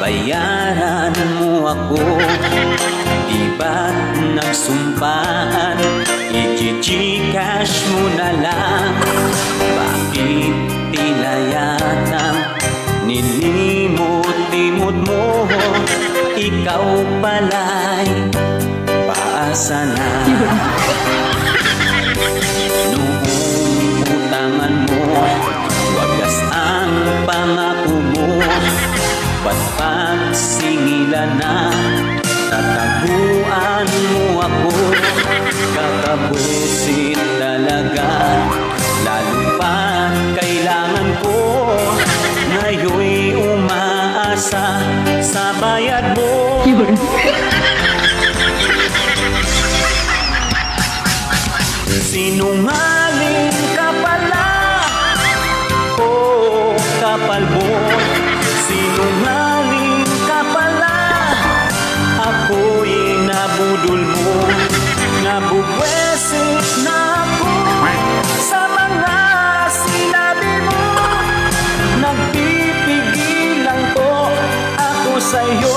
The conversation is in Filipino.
bayaran mo ako. Di ba't nagsumpaan, i-gcash mo na lang? Bakit tila yatang nilimot-limot mo? Ikaw pala'y paasa na. Noong utangan mo, wagas ang pangako mo. Ba't pagsingilan na, tataguan mo ako? Kakabusit talaga, lalo pa kailangan ko. Ngayon'y umaasa sa bayad mo. Sinungaling ka pala, oh kapal mo. Sinungaling ka pala, ako'y nabudol mo. Nabubwesit na ako sa mga sinabi mo. Nagpipigil lang to ako sa'yo.